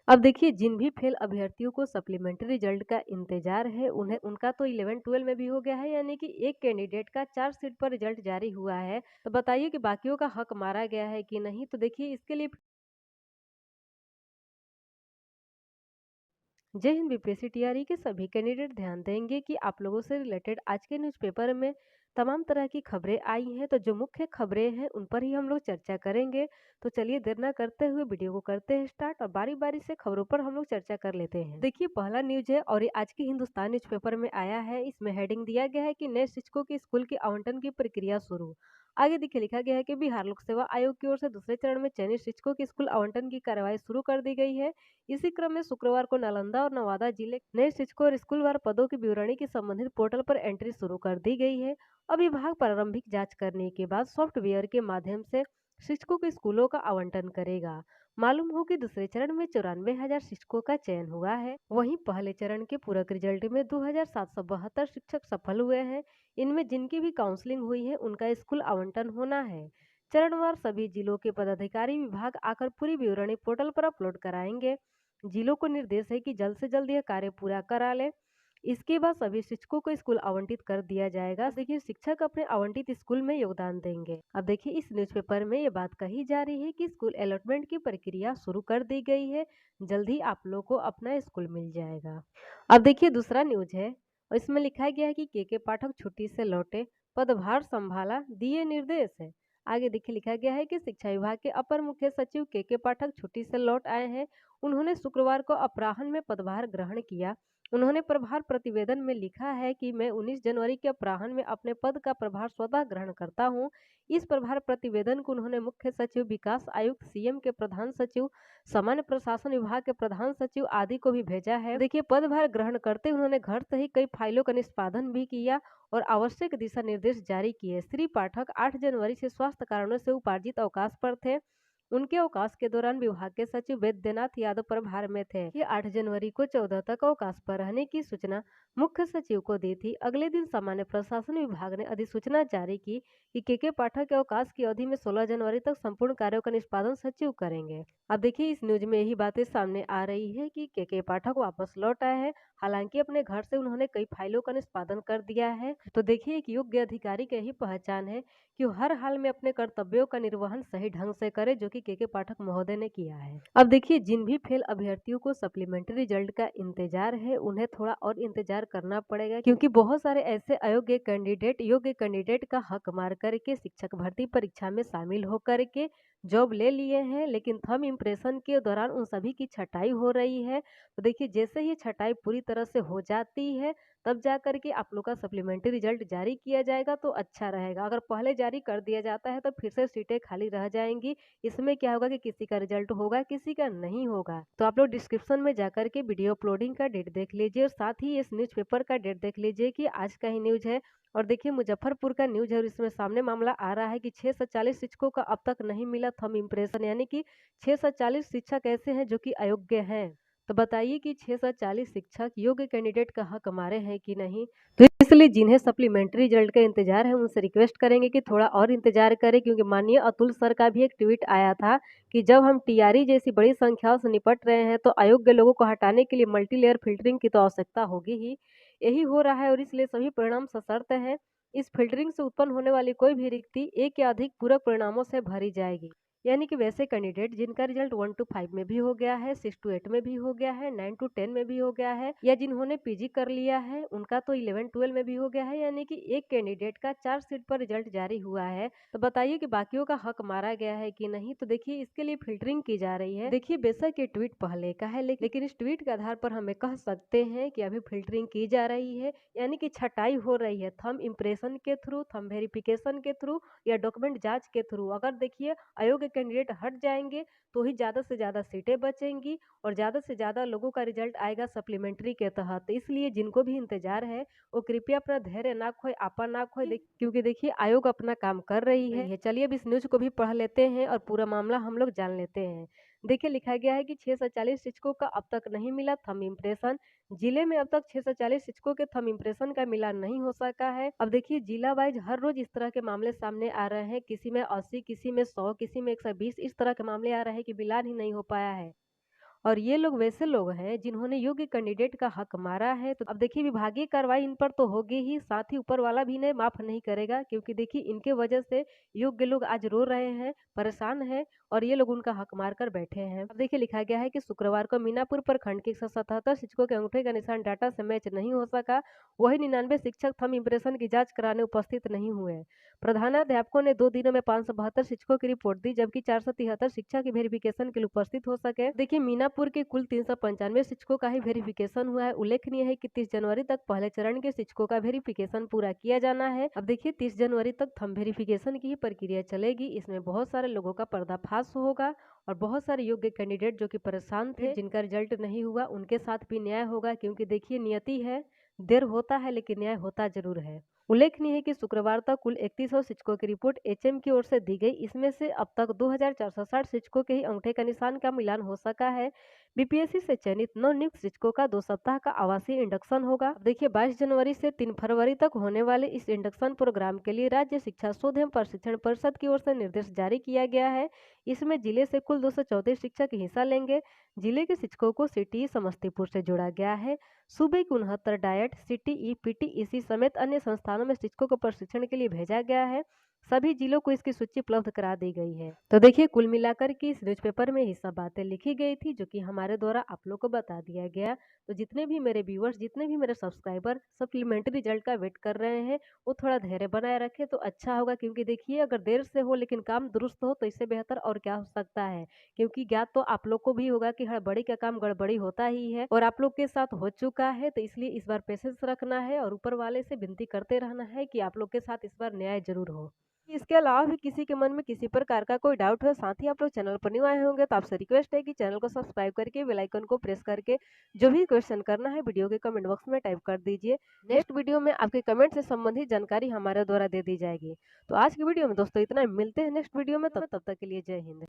अब देखिए, जिन भी फेल अभ्यर्थियों को सप्लीमेंट्री रिजल्ट का इंतजार है, उन्हें उनका तो 11-12 में भी हो गया है, यानी कि एक कैंडिडेट का 4 सीट पर रिजल्ट जारी हुआ है। तो बताइए कि बाकियों का हक मारा गया है कि नहीं? तो देखिए, इसके लिए जय हिंद बीपीएससी टीआरई के सभी कैंडिडेट ध्यान देंगे कि आप लोगों से रिलेटेड आज के न्यूज़पेपर में तमाम तरह की खबरें आई हैं। तो जो मुख्य खबरें हैं उन पर ही हम लोग चर्चा करेंगे। तो चलिए देर ना करते हुए वीडियो को करते हैं स्टार्ट और बारी बारी से खबरों पर हम लोग चर्चा कर लेते हैं। देखिए, पहला न्यूज है और ये आज के हिंदुस्तान न्यूज़पेपर में आया है। इसमें हेडिंग दिया गया है कि नए शिक्षकों की स्कूल की आवंटन की प्रक्रिया शुरू। आगे देखिए लिखा गया है कि बिहार लोक सेवा आयोग की ओर से दूसरे चरण में चयनित शिक्षकों की स्कूल आवंटन की कार्रवाई शुरू कर दी गई है। इसी क्रम में शुक्रवार को नालंदा और नवादा जिले नए शिक्षकों और स्कूलवार पदों की विवरणी की संबंधित पोर्टल पर एंट्री शुरू कर दी गई है। अब विभाग प्रारंभिक जांच करने के बाद सॉफ्टवेयर के माध्यम से शिक्षकों के स्कूलों का आवंटन करेगा। मालूम हो कि दूसरे चरण में 94,000 शिक्षकों का चयन हुआ है। वहीं पहले चरण के पूरक रिजल्ट में 2,772 शिक्षक सफल हुए हैं। इनमें जिनकी भी काउंसलिंग हुई है उनका स्कूल आवंटन होना है। चरणवार सभी जिलों के पदाधिकारी विभाग आकर पूरी विवरणी पोर्टल पर अपलोड कराएंगे। जिलों को निर्देश है कि जल्द से जल्द यह कार्य पूरा करा ले। इसके बाद सभी शिक्षकों को स्कूल आवंटित कर दिया जाएगा। देखिए, शिक्षक अपने आवंटित स्कूल में योगदान देंगे। अब देखिए, इस न्यूज़पेपर में ये बात कही जा रही है कि स्कूल अलॉटमेंट की प्रक्रिया शुरू कर दी गई है। जल्द ही आप लोग को अपना स्कूल मिल जाएगा। अब देखिए, दूसरा न्यूज है और इसमें लिखा गया है कि के पाठक छुट्टी से लौटे, पदभार संभाला, दिए निर्देश है। आगे देखिए लिखा गया है कि शिक्षा विभाग के अपर मुख्य सचिव के पाठक छुट्टी से लौट आए हैं। उन्होंने शुक्रवार को अपराह्न में पदभार ग्रहण किया। उन्होंने प्रभार प्रतिवेदन में लिखा है कि मैं 19 जनवरी के अपराह्न में अपने पद का प्रभार स्वतः ग्रहण करता हूं। इस प्रभार प्रतिवेदन को उन्होंने मुख्य सचिव, विकास आयुक्त, सीएम के प्रधान सचिव, सामान्य प्रशासन विभाग के प्रधान सचिव आदि को भी भेजा है। देखिए, पदभार ग्रहण करते उन्होंने घर से ही कई फाइलों का निष्पादन भी किया और आवश्यक दिशा निर्देश जारी किए। श्री पाठक 8 जनवरी से स्वास्थ्य कारणों से उपार्जित अवकाश पर थे। उनके अवकाश के दौरान विभाग के सचिव वैद्यनाथ यादव प्रभार में थे। ये 8 जनवरी को 14 तक अवकाश पर रहने की सूचना मुख्य सचिव को दी थी। अगले दिन सामान्य प्रशासन विभाग ने अधिसूचना जारी की कि के पाठक के अवकाश की अवधि में 16 जनवरी तक संपूर्ण कार्यों का निष्पादन सचिव करेंगे। अब देखिए, इस न्यूज में यही बातें सामने आ रही है कि के पाठक वापस लौट आए हैं। हालांकि अपने घर से उन्होंने कई फाइलों का निष्पादन कर दिया है। तो देखिए, एक योग्य अधिकारी की यही पहचान है कि वो हर हाल में अपने कर्तव्यों का निर्वहन सही ढंग से करे, जो कि के पाठक महोदय ने किया है। अब देखिए, जिन भी फेल अभ्यर्थियों को सप्लीमेंट्री रिजल्ट का इंतजार है उन्हें थोड़ा और इंतजार करना पड़ेगा, क्योंकि बहुत सारे ऐसे अयोग्य कैंडिडेट का हक मार करके शिक्षक भर्ती परीक्षा में शामिल होकर के जॉब ले लिए हैं, लेकिन थंब इम्प्रेशन के दौरान उन सभी की छटाई हो रही है। तो देखिए, जैसे ही छटाई पूरी तरह से हो जाती है तब जा कर के आप लोग का सप्लीमेंट्री रिजल्ट जारी किया जाएगा तो अच्छा रहेगा। अगर पहले जारी कर दिया जाता है तो फिर से सीटें खाली रह जाएंगी। इसमें क्या होगा कि किसी का रिजल्ट होगा, किसी का नहीं होगा। तो आप लोग डिस्क्रिप्शन में जाकर के वीडियो अपलोडिंग का डेट देख लीजिए और साथ ही इस न्यूज़पेपर का डेट देख लीजिए कि आज का ही न्यूज है। और देखिए, मुजफ्फरपुर का न्यूज है और इसमें सामने मामला आ रहा है कि 640 शिक्षकों का अब तक नहीं मिला थंब इम्प्रेशन, यानी कि 640 शिक्षक ऐसे हैं जो कि अयोग्य हैं। तो बताइए कि 640 शिक्षक योग्य कैंडिडेट का हक हमारे हैं कि नहीं? तो इसलिए जिन्हें सप्लीमेंट्री रिजल्ट का इंतजार है उनसे रिक्वेस्ट करेंगे कि थोड़ा और इंतजार करें, क्योंकि माननीय अतुल सर का भी एक ट्वीट आया था कि जब हम टीआरई जैसी बड़ी संख्याओं से निपट रहे हैं तो अयोग्य लोगों को हटाने के लिए मल्टी लेयर फिल्टरिंग की तो आवश्यकता होगी ही। यही हो रहा है और इसलिए सभी परिणाम सशर्त हैं। इस फिल्टरिंग से उत्पन्न होने वाली कोई भी रिक्ति एक या अधिक पूरक परिणामों से भरी जाएगी। यानी कि वैसे कैंडिडेट जिनका रिजल्ट 1 to 5 में भी हो गया है, 6 to 8 में भी हो गया है, 9 to 10 में भी हो गया है, या जिन्होंने पीजी कर लिया है उनका तो 11-12 में भी हो गया है, यानी कि एक कैंडिडेट का 4 सीट पर रिजल्ट जारी हुआ है। तो बताइए कि बाकियों का हक मारा गया है कि नहीं? तो देखिए, इसके लिए फिल्टरिंग की जा रही है। देखिए, बेशक ये ट्वीट पहले का है, लेकिन इस ट्वीट के आधार पर हमें कह सकते हैं कि अभी फिल्टरिंग की जा रही है, यानी कि छटाई हो रही है थंब इम्प्रेशन के थ्रू, थंब वेरिफिकेशन के थ्रू या डॉक्यूमेंट जांच के थ्रू। अगर देखिए अयोग्य कैंडिडेट हट जाएंगे तो ही ज्यादा से ज्यादा सीटें बचेंगी और ज्यादा से ज्यादा लोगों का रिजल्ट आएगा सप्लीमेंट्री के तहत। इसलिए जिनको भी इंतजार है वो कृपया अपना धैर्य ना खोए, आपा ना खोए, क्योंकि देखिए आयोग अपना काम कर रही है। चलिए अब इस न्यूज को भी पढ़ लेते हैं और पूरा मामला हम लोग जान लेते हैं। देखिए, लिखा गया है कि 640 शिक्षकों का अब तक नहीं मिला थंब इम्प्रेशन। जिले में अब तक 640 शिक्षकों के थंब इम्प्रेशन का मिलान नहीं हो सका है। अब देखिए, जिला वाइज हर रोज इस तरह के मामले सामने आ रहे हैं। किसी में 80, किसी में 100, किसी में 120 इस तरह के मामले आ रहे हैं कि मिलान ही नहीं हो पाया है। और ये लोग वैसे लोग हैं जिन्होंने योग्य कैंडिडेट का हक मारा है। तो अब देखिए विभागीय कार्रवाई इन पर तो होगी ही, साथ ही ऊपर वाला भी इन्हें माफ नहीं करेगा, क्योंकि देखिए इनके वजह से योग्य लोग आज रो रहे हैं, परेशान हैं और ये लोग उनका हक मार कर बैठे हैं। अब देखिए लिखा गया है कि शुक्रवार को मीनापुर प्रखंड के 177 शिक्षकों के अंगूठे का निशान डाटा से मैच नहीं हो सका। वही 99 शिक्षक थंब इम्प्रेशन की जांच कराने उपस्थित नहीं हुए। प्रधानाध्यापकों ने 2 दिनों में 572 शिक्षकों की रिपोर्ट दी, जबकि 473 शिक्षक की वेरिफिकेशन के लिए उपस्थित हो सके। देखिए मीनापुर के कुल 395 शिक्षकों का ही वेरिफिकेशन हुआ है। उल्लेखनीय है कि 30 जनवरी तक पहले चरण के शिक्षकों का वेरिफिकेशन पूरा किया जाना है। अब देखिए 30 जनवरी तक थंब वेरिफिकेशन की ही प्रक्रिया चलेगी। इसमें बहुत सारे लोगों का पर्दाफाश होगा और बहुत सारे योग्य कैंडिडेट जो कि परेशान थे, जिनका रिजल्ट नहीं हुआ, उनके साथ भी न्याय होगा, क्योंकि देखिए नियति है, देर होता है लेकिन न्याय होता जरूर है। उल्लेखनीय है कि शुक्रवार तक कुल 3100 शिक्षकों की रिपोर्ट एचएम की ओर से दी गई। इसमें से अब तक 2460 शिक्षकों के ही अंगूठे का निशान का मिलान हो सका है। बीपीएससी से चयनित नवनियुक्त शिक्षकों का 2 सप्ताह का आवासीय इंडक्शन होगा। अब देखिए 22 जनवरी से 3 फरवरी तक होने वाले इस इंडक्शन प्रोग्राम के लिए राज्य शिक्षा शोध एवं प्रशिक्षण परिषद की ओर से निर्देश जारी किया गया है। इसमें जिले से कुल 234 शिक्षक हिस्सा लेंगे। जिले के शिक्षकों को सिटी समस्तीपुर से जोड़ा गया है। सूबे के 69 डायट, सीटीई, पीटीईसी समेत अन्य संस्थानों में शिक्षकों को प्रशिक्षण के लिए भेजा गया है। सभी जिलों को इसकी सूची उपलब्ध करा दी गई है। तो देखिए कुल मिलाकर के इस न्यूज़पेपर में ये सब बातें लिखी गई थी, जो कि हमारे द्वारा आप लोग को बता दिया गया। तो जितने भी मेरे व्यूअर्स, जितने भी मेरे सब्सक्राइबर सप्लीमेंट्री रिजल्ट का वेट कर रहे हैं, वो थोड़ा धैर्य बनाए रखें तो अच्छा होगा, क्योंकि देखिए अगर देर से हो लेकिन काम दुरुस्त हो तो इससे बेहतर और क्या हो सकता है। क्योंकि ज्ञात तो आप लोग को भी होगा कि हड़बड़ी का काम गड़बड़ी होता ही है, और आप लोग के साथ हो चुका है। तो इसलिए इस बार पेशेंस रखना है और ऊपर वाले से विनती करते रहना है कि आप लोग के साथ इस बार न्याय जरूर हो। इसके अलावा भी किसी के मन में किसी प्रकार का कोई डाउट हो, साथ ही आप लोग चैनल पर न्यू आए होंगे तो आपसे रिक्वेस्ट है कि चैनल को सब्सक्राइब करके बेल आइकन को प्रेस करके जो भी क्वेश्चन करना है वीडियो के कमेंट बॉक्स में टाइप कर दीजिए। नेक्स्ट वीडियो में आपके कमेंट से संबंधित जानकारी हमारे द्वारा दे दी जाएगी। तो आज की वीडियो में दोस्तों इतना ही। मिलते हैं नेक्स्ट वीडियो में, तब तक के लिए जय हिंद।